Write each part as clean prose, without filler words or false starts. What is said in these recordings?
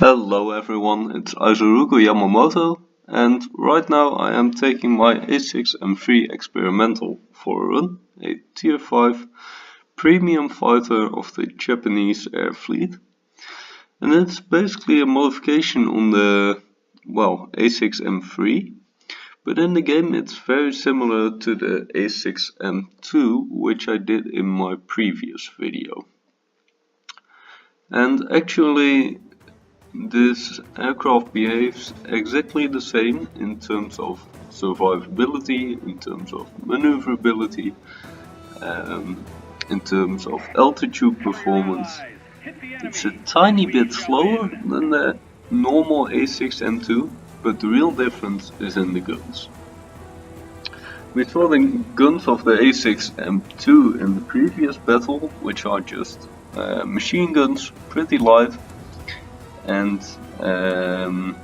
Hello everyone, it's Isoruku Yamamoto, and right now I am taking my A6M3 Experimental for a run, a Tier 5 premium fighter of the Japanese air fleet. And it's basically a modification on the, A6M3, but in the game it's very similar to the A6M2, which I did in my previous video. And actually, this aircraft behaves exactly the same in terms of survivability, in terms of maneuverability, in terms of altitude performance. It's a tiny bit slower than the normal A6M2, but the real difference is in the guns. We saw the guns of the A6M2 in the previous battle, which are just machine guns, pretty light. And and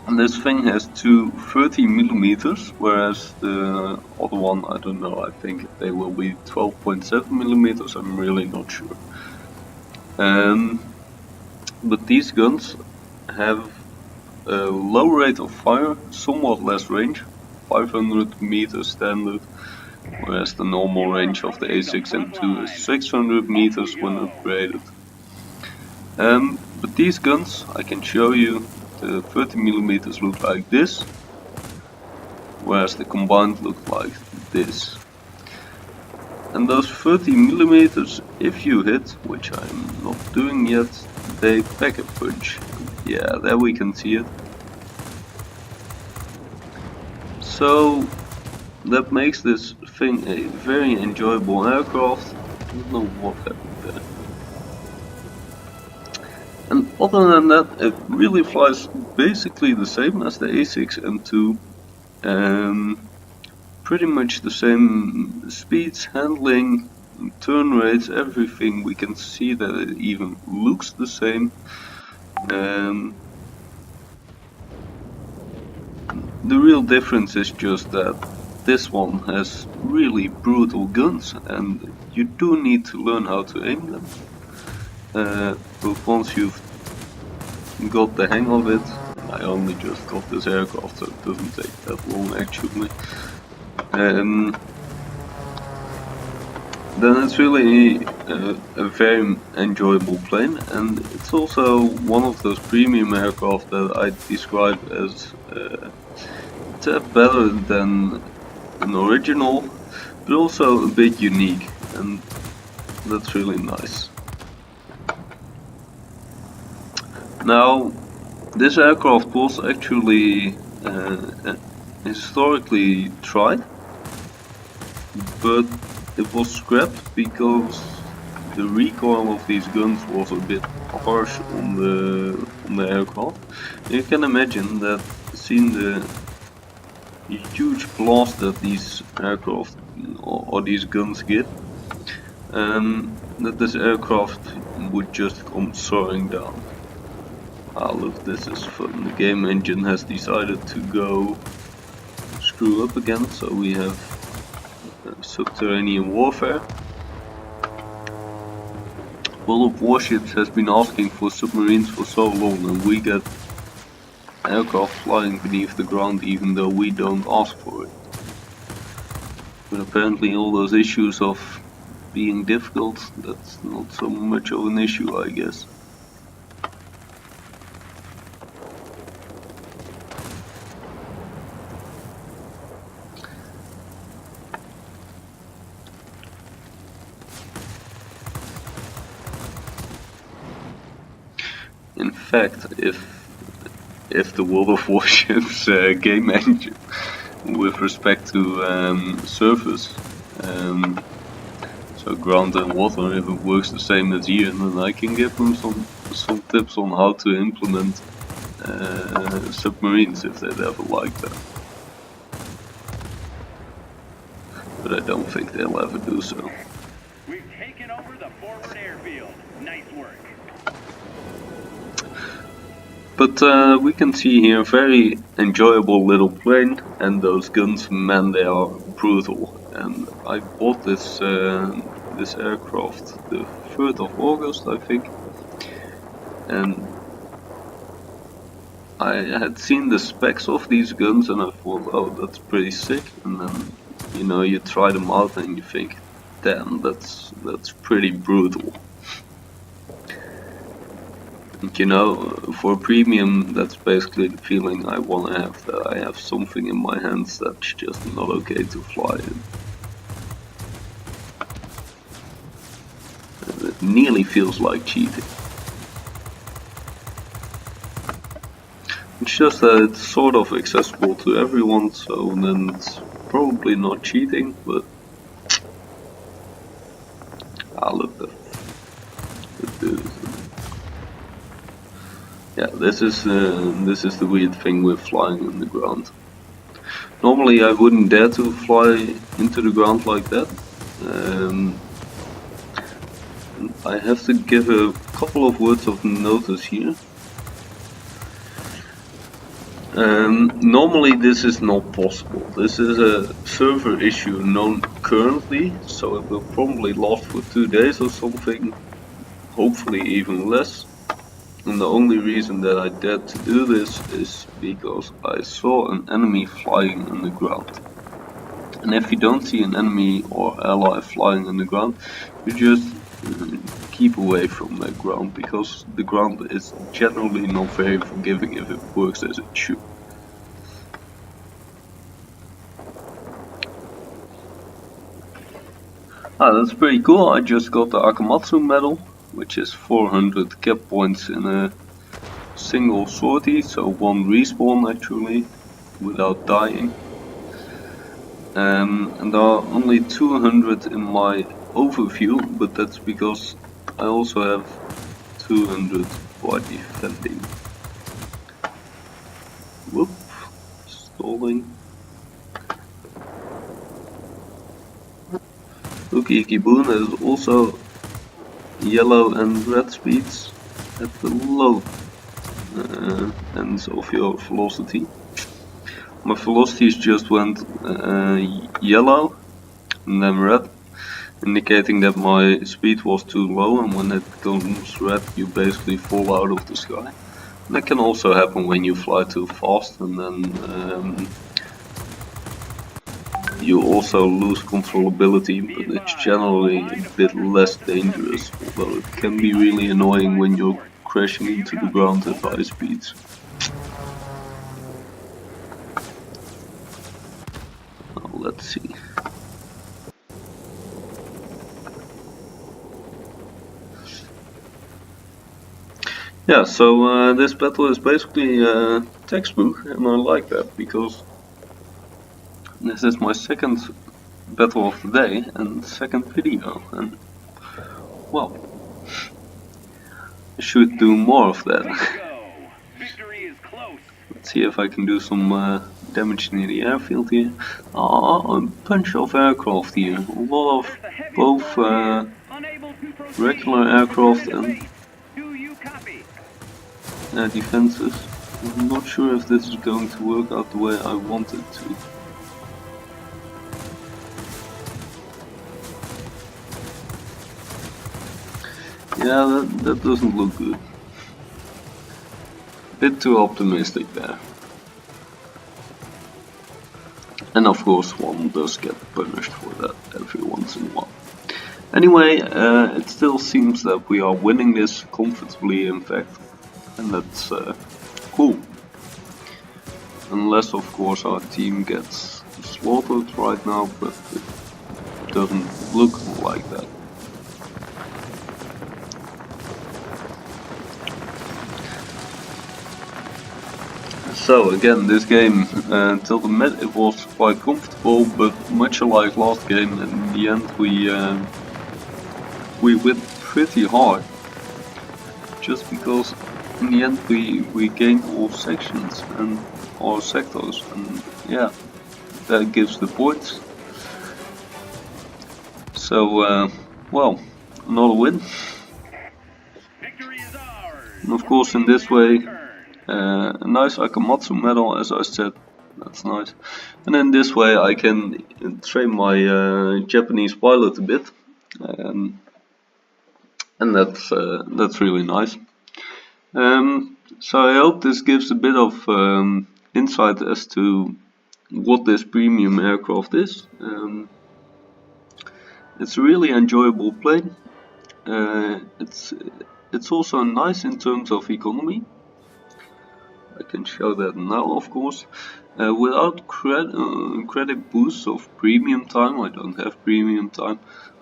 this thing has two 30mm, whereas the other one, I don't know, I think they will be 12.7mm, I'm really not sure. But these guns have a low rate of fire, somewhat less range, 500 meters standard, whereas the normal range of the A6M2 is 600 meters when upgraded. But these guns, I can show you, the 30mm look like this, whereas the combined look like this. And those 30mm, if you hit, which I'm not doing yet, they pack a punch. Yeah, there we can see it. So that makes this thing a very enjoyable aircraft. I don't know what happened there. And other than that, it really flies basically the same as the A6M2. Pretty much the same speeds, handling, turn rates, everything. We can see that it even looks the same. The real difference is just that this one has really brutal guns, and you do need to learn how to aim them. But once you've got the hang of it, I only just got this aircraft, so it doesn't take that long actually, then it's really a very enjoyable plane, and it's also one of those premium aircraft that I describe as better than an original, but also a bit unique, and that's really nice. Now, this aircraft was actually historically tried, but it was scrapped because the recoil of these guns was a bit harsh on the aircraft. You can imagine that, seeing the huge blast that these aircraft or these guns get, that this aircraft would just come soaring down. Ah, look, this is fun. The game engine has decided to go screw up again, so we have subterranean warfare. World of Warships has been asking for submarines for so long, and we get aircraft flying beneath the ground even though we don't ask for it. But apparently all those issues of being difficult, that's not so much of an issue, I guess. In fact, if the World of Warships game engine with respect to surface, so ground and water, if it works the same as here, then I can give them some tips on how to implement submarines if they'd ever like that. But I don't think they'll ever do so. We've taken over the forward airfield. Nice work. But we can see here a very enjoyable little plane, and those guns, man, they are brutal. And I bought this aircraft the 3rd of August, I think, and I had seen the specs of these guns and I thought, oh, that's pretty sick, and then you know, you try them out and you think, damn, that's pretty brutal. And you know, for premium, that's basically the feeling I want to have, that I have something in my hands that's just not okay to fly in. And it nearly feels like cheating. It's just that it's sort of accessible to everyone, so then it's probably not cheating, but look, yeah, this is the weird thing with flying on the ground. Normally I wouldn't dare to fly into the ground like that. I have to give a couple of words of notice here. Normally this is not possible. This is a server issue known currently, so it will probably last for 2 days or something, hopefully even less. And the only reason that I dared to do this is because I saw an enemy flying on the ground. And if you don't see an enemy or ally flying on the ground, you just keep away from that ground, because the ground is generally not very forgiving if it works as it should. That's pretty cool. I just got the Akamatsu medal, which is 400 cap points in a single sortie, so 1 respawn actually, without dying. And there are only 200 in my overview, but that's because I also have 200 by defending. Whoop, stalling. Lucky Kiboon has also yellow and red speeds at the low ends of your velocity. My velocities just went yellow and then red, indicating that my speed was too low, and when it goes red you basically fall out of the sky. And that can also happen when you fly too fast, and then you also lose controllability, but it's generally a bit less dangerous, although it can be really annoying when you're crashing into the ground at high speeds. Let's see. Yeah, so this battle is basically a textbook, and I like that because this is my second battle of the day and second video, and well, I should do more of that. Let's see if I can do some damage near the airfield here. A bunch of aircraft here, a lot of both regular aircraft and defenses. I'm not sure if this is going to work out the way I want it to. Yeah, that doesn't look good. Bit too optimistic there. And of course one does get punished for that every once in a while. Anyway, it still seems that we are winning this comfortably, in fact. And that's cool. Unless of course our team gets slaughtered right now, but it doesn't look like that. So again, this game until the mid it was quite comfortable, but much like last game, in the end we went pretty hard. Just because in the end we gained all sections and all sectors, and yeah, that gives the points. So well, another win. And of course in this way, a nice Akamatsu medal, as I said, that's nice. And in this way I can train my Japanese pilot a bit, and that's really nice. So I hope this gives a bit of insight as to what this premium aircraft is. It's a really enjoyable plane. It's also nice in terms of economy. I can show that now, of course. Without credit boosts of premium time, I don't have premium time,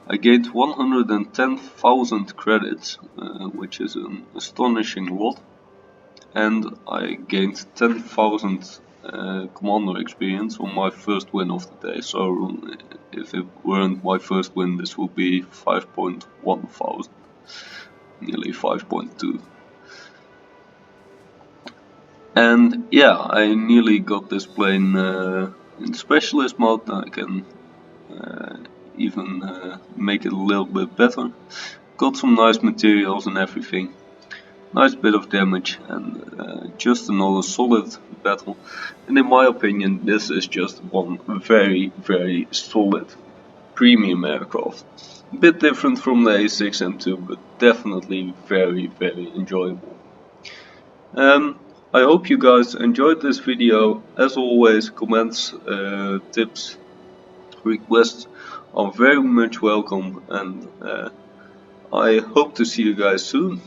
I gained 110,000 credits, which is an astonishing lot. And I gained 10,000 commander experience on my first win of the day. So if it weren't my first win, this would be 5.1 thousand, nearly 5.2. And yeah, I nearly got this plane in specialist mode. I can even make it a little bit better. Got some nice materials and everything. Nice bit of damage and just another solid battle. And in my opinion, this is just one very, very solid premium aircraft. A bit different from the A6M2, but definitely very, very enjoyable. I hope you guys enjoyed this video. As always, comments, tips, requests are very much welcome, and I hope to see you guys soon.